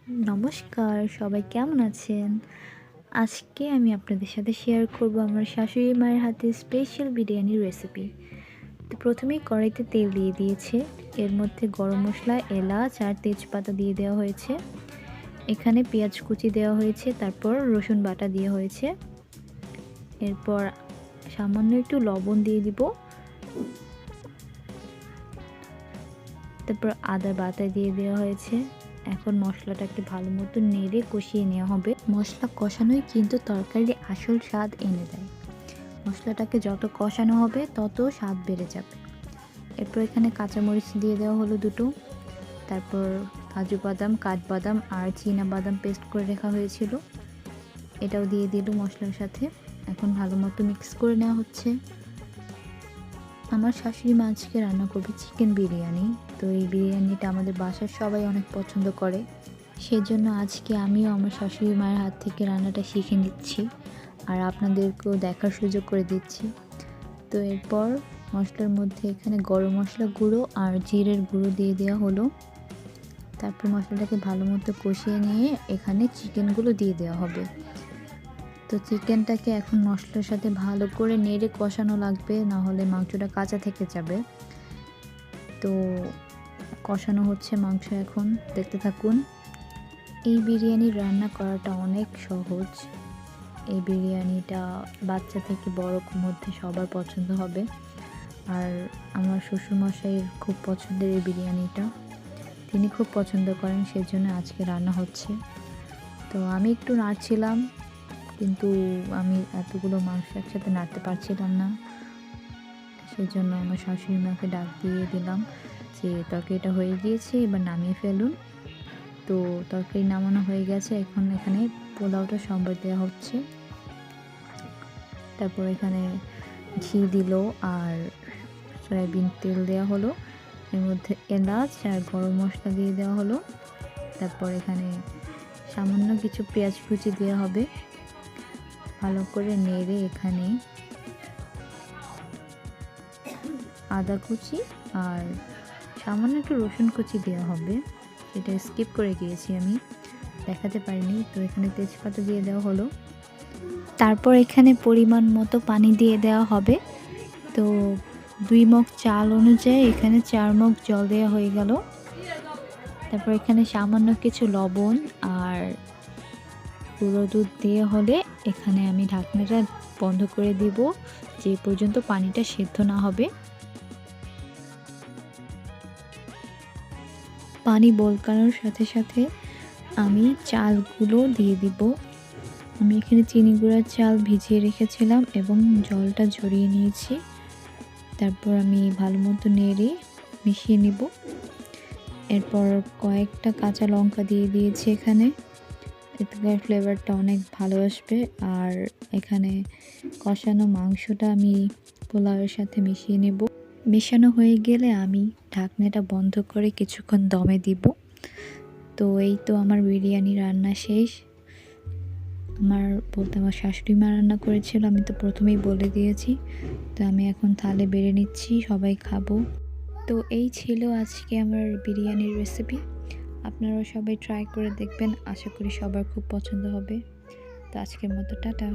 নমস্কার, সবাই কেমন আছেন? আজকে আমি আপনাদের সাথে শেয়ার করব আমার শাশুড়ি মায়ের হাতে স্পেশাল বিরিয়ানির রেসিপি। তো প্রথমেই কড়াইতে তেল দিয়ে দিয়েছে। এর মধ্যে গরম মসলা, এলাচ আর তেজপাতা দিয়ে দেওয়া হয়েছে। এখানে পেঁয়াজ কুচি দেওয়া হয়েছে, তারপর রসুন বাটা দেওয়া হয়েছে। এরপর সামান্য একটু লবণ দিয়ে দিব। তারপর আদা বাটা দিয়ে দেওয়া হয়েছে। এখন মশলাটাকে ভালো মতো নেড়ে কষিয়ে নেওয়া হবে। মশলা কষানোই কিন্তু তরকারির আসল স্বাদ এনে দেয়। মশলাটাকে যত কষানো হবে তত স্বাদ বেড়ে যাবে। এরপর এখানে কাঁচামরিচ দিয়ে দেওয়া হলো দুটো। তারপর কাজু বাদাম, কাঠবাদাম আর চীনা বাদাম পেস্ট করে রাখা হয়েছিল, এটাও দিয়ে দিল মশলার সাথে। এখন ভালো মতো মিক্স করে নেওয়া হচ্ছে। আমার শাশুড়ি মা আজকে রান্না করবে চিকেন বিরিয়ানি। তো এই বিরিয়ানিটা আমাদের বাসার সবাই অনেক পছন্দ করে। সেজন্য আজকে আমিও আমার শাশুড়ি মায়ের হাত থেকে রান্নাটা শিখে নিচ্ছি আর আপনাদেরকেও দেখার সুযোগ করে দিচ্ছি। তো এরপর মশলার মধ্যে এখানে গরম মশলা গুঁড়ো আর জিরের গুঁড়ো দিয়ে দেওয়া হলো। তারপর মশলাটাকে ভালো মতো কষিয়ে নিয়ে এখানে চিকেনগুলো দিয়ে দেওয়া হবে। তো চিকেনটাকে এখন মশলার সাথে ভালো করে নেড়ে কষানো লাগবে, না হলে মাংসটা কাঁচা থেকে যাবে। তো কষানো হচ্ছে মাংস, এখন দেখতে থাকুন। এই বিরিয়ানি রান্না করাটা অনেক সহজ। এই বিরিয়ানিটা বাচ্চা থেকে বড় মধ্যে সবার পছন্দ হবে। আর আমার শ্বশুরমশাইয়ের খুব পছন্দের এই বিরিয়ানিটা, তিনি খুব পছন্দ করেন, সেজন্য আজকে রান্না হচ্ছে। তো আমি একটু নাড়ছিলাম, কিন্তু আমি এতগুলো মাংস একসাথে নাড়তে পারছিলাম না। সেজন্য আমার শাশুড়ি মাকে ডাক দিয়ে দিলাম যে তরকারিটা হয়ে গিয়েছে, এবার নামিয়ে ফেলুন। তো তরকারি নামানো হয়ে গেছে, এখন এখানে পোলাওটা সম্বার দেওয়া হচ্ছে। তারপর এখানে ঘি দিল আর সয়াবিন তেল দেওয়া হলো। এর মধ্যে এলাচ আর গরম মশলা দিয়ে দেওয়া হলো। তারপর এখানে সামান্য কিছু পেঁয়াজ কুচি দেওয়া হবে। ভালো করে নেড়ে এখানে আদা কুচি আর সামান্য একটু রসুন কুচি দেওয়া হবে, সেটা স্কিপ করে গিয়েছি, আমি দেখাতে পারিনি। তো এখানে তেজপাতা দিয়ে দেওয়া হলো। তারপর এখানে পরিমাণ মতো পানি দিয়ে দেওয়া হবে। তো 2 মগ চাল অনুযায়ী এখানে 4 মগ জল দেওয়া হয়ে গেল। তারপর এখানে সামান্য কিছু লবণ আর গুঁড়ো দুধ দিয়ে হলে এখানে আমি ঢাকনাটা বন্ধ করে দিব, যে পর্যন্ত পানিটা সেদ্ধ না হবে। পানি বলকানোর সাথে সাথে আমি চালগুলো দিয়ে দিব। আমি এখানে চিনি গুঁড়ার চাল ভিজিয়ে রেখেছিলাম এবং জলটা ঝরিয়ে নিয়েছি। তারপর আমি ভালো মতো নেড়ে মিশিয়ে নিব। এরপর কয়েকটা কাঁচা লঙ্কা দিয়ে দিয়েছি এখানে, এতে ফ্লেভারটা অনেক ভালো আসবে। আর এখানে কষানো মাংসটা আমি পোলাওয়ের সাথে মিশিয়ে নেব। মেশানো হয়ে গেলে আমি ঢাকনাটা বন্ধ করে কিছুক্ষণ দমে দিব। তো এই তো আমার বিরিয়ানি রান্না শেষ। আমার শাশুড়ি মা রান্না করেছিল, আমি তো প্রথমেই বলে দিয়েছি। তো আমি এখন থালে বেড়ে নিচ্ছি, সবাই খাবো। তো এই ছিল আজকে আমার বিরিয়ানির রেসিপি। আপনারাও সবাই ট্রাই করে দেখবেন, আশা করি সবার খুব পছন্দ হবে। তো আজকের মতো টাটা।